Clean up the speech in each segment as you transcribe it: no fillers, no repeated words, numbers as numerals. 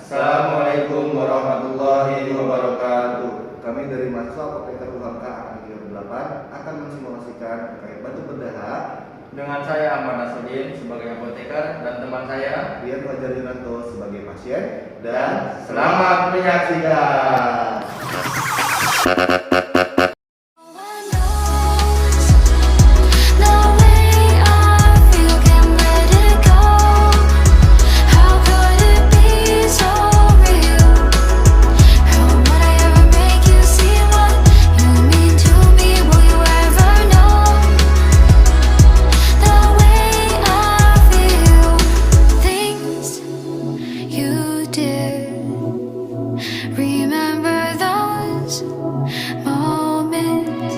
Assalamualaikum warahmatullahi wabarakatuh. Kami dari mahasiswa Apoteker UHMK Angkatan 38 akan mensimulasikan terkait batuk berdahak Dengan saya Ahmad Nasruddin sebagai apoteker dan teman saya Rian Fajar Yunanto sebagai pasien, dan selamat menyaksikan. Remember those moments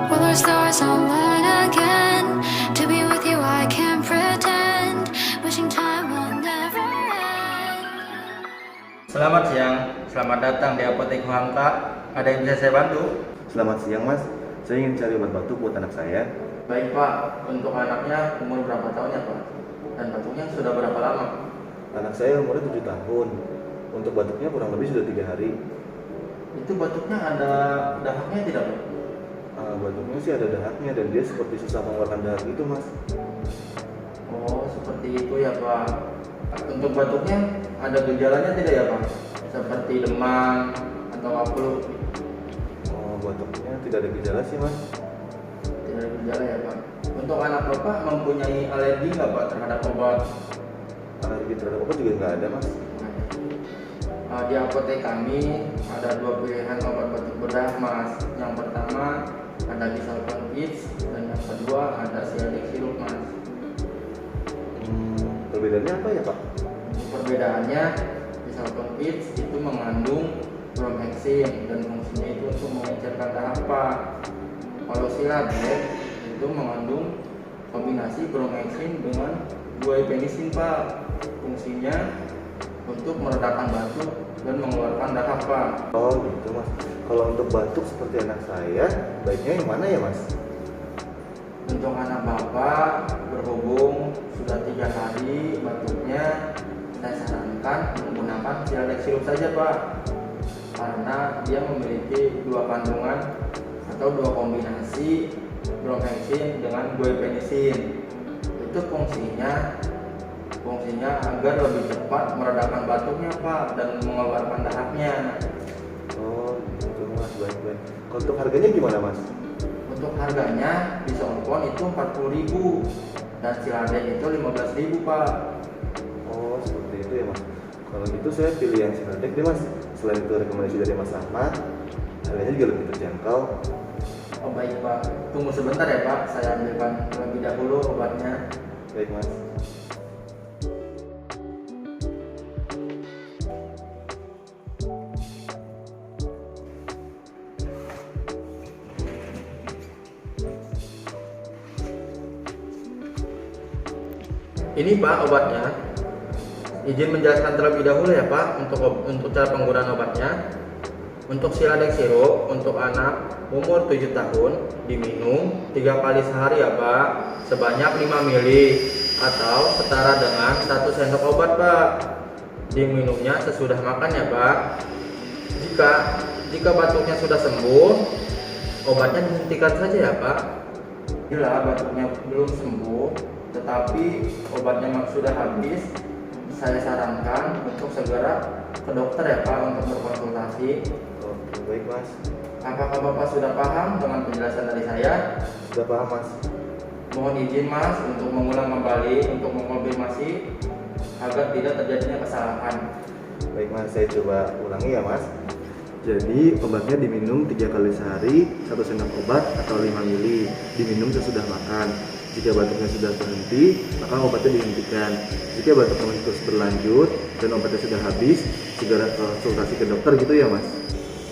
when the stars align again. To be with you I can't pretend, wishing time will never end. Selamat siang, selamat datang di Apotek UHMK. Ada yang bisa saya bantu? Selamat siang Mas, saya ingin cari obat batuk buat anak saya. Baik Pak, untuk anaknya umur berapa tahun ya Pak? Dan batuknya sudah berapa lama? Anak saya umurnya 7 tahun. Untuk batuknya kurang lebih sudah 3 hari. Itu batuknya ada dahaknya tidak Pak? Batuknya sih ada dahaknya dan dia seperti susah mengeluarkan dahak gitu Mas. Oh seperti itu ya Pak. Untuk batuknya ada gejalanya tidak ya Pak? Seperti demam atau flu? Batuknya tidak ada gejala sih Mas. Tidak ada gejala ya Pak. Untuk anak Bapak mempunyai alergi nggak Pak terhadap obat? Alergi terhadap obat juga nggak ada Mas. Di apotek kami ada 2 pilihan obat batuk berdahak Mas. Yang pertama ada Bisalton Kids dan yang kedua ada Ciadex Sirup Mas. Perbedaannya apa ya Pak? Perbedaannya Bisalton Kids itu mengandung bromhexin dan fungsinya itu untuk mengecerkan dahak Pak. Kalau Ciadex itu mengandung kombinasi bromhexin dengan guaifenesin Pak. Fungsinya untuk meredakan batuk dan mengeluarkan dahak Pak. Oh gitu Mas. Kalau untuk batuk seperti anak saya, baiknya yang mana ya Mas? Untuk anak Bapak berhubung sudah 3 hari batuknya, saya sarankan menggunakan Ciadex Sirup saja Pak, karena dia memiliki 2 kandungan atau 2 kombinasi bromhexin dengan guaifenesin. Itu fungsinya agar lebih cepat meredakan batuknya Pak dan mengeluarkan dahaknya. Oh gitu Mas, baik-baik. Untuk harganya gimana Mas? Untuk harganya di Sompon itu 40.000 dan Ciadex itu 15.000 Pak. Oh seperti itu ya Mas. Kalau gitu saya pilih yang Ciadex deh Mas. Selain itu rekomendasi dari Mas Ahmad, harganya juga lebih terjangkau. Oh baik Pak, tunggu sebentar ya Pak, saya ambilkan terlebih dahulu obatnya. Baik Mas. Ini Pak obatnya. Izin menjelaskan terlebih dahulu ya Pak untuk cara penggunaan obatnya. Untuk Ciadex Sirup untuk anak umur 7 tahun diminum 3 kali sehari ya Pak, sebanyak 5 ml atau setara dengan 1 sendok obat Pak. Diminumnya sesudah makan ya Pak. Jika batuknya sudah sembuh, obatnya dihentikan saja ya Pak. Bila batuknya belum sembuh tetapi obatnya sudah habis, saya sarankan untuk segera ke dokter ya Pak untuk berkonsultasi. Oke, baik Mas. Apakah Bapak sudah paham dengan penjelasan dari saya? Sudah paham Mas. Mohon izin Mas untuk mengulang kembali untuk mengkonfirmasi agar tidak terjadinya kesalahan. Baik Mas, saya coba ulangi ya Mas. Jadi obatnya diminum 3 kali sehari, 1 sendok obat atau 5 ml, diminum sesudah makan. Jika batuknya sudah berhenti, maka obatnya dihentikan. Jika batuknya masih terus berlanjut dan obatnya sudah habis, segera konsultasi ke dokter gitu ya Mas?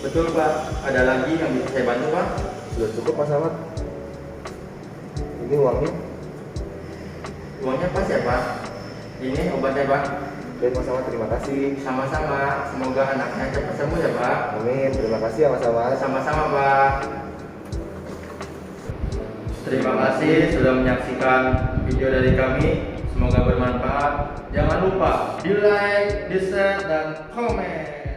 Betul Pak, ada lagi yang bisa saya bantu Pak? Sudah cukup Mas Ahmad. Ini uangnya. Uangnya pas ya Pak? Ini obatnya Pak? Baik Mas Ahmad, terima kasih. Sama-sama, semoga anaknya cepat sembuh ya Pak. Amin, terima kasih ya Mas Ahmad. Sama-sama Pak. Terima kasih sudah menyaksikan video dari kami. Semoga bermanfaat. Jangan lupa di like, di share, dan komen.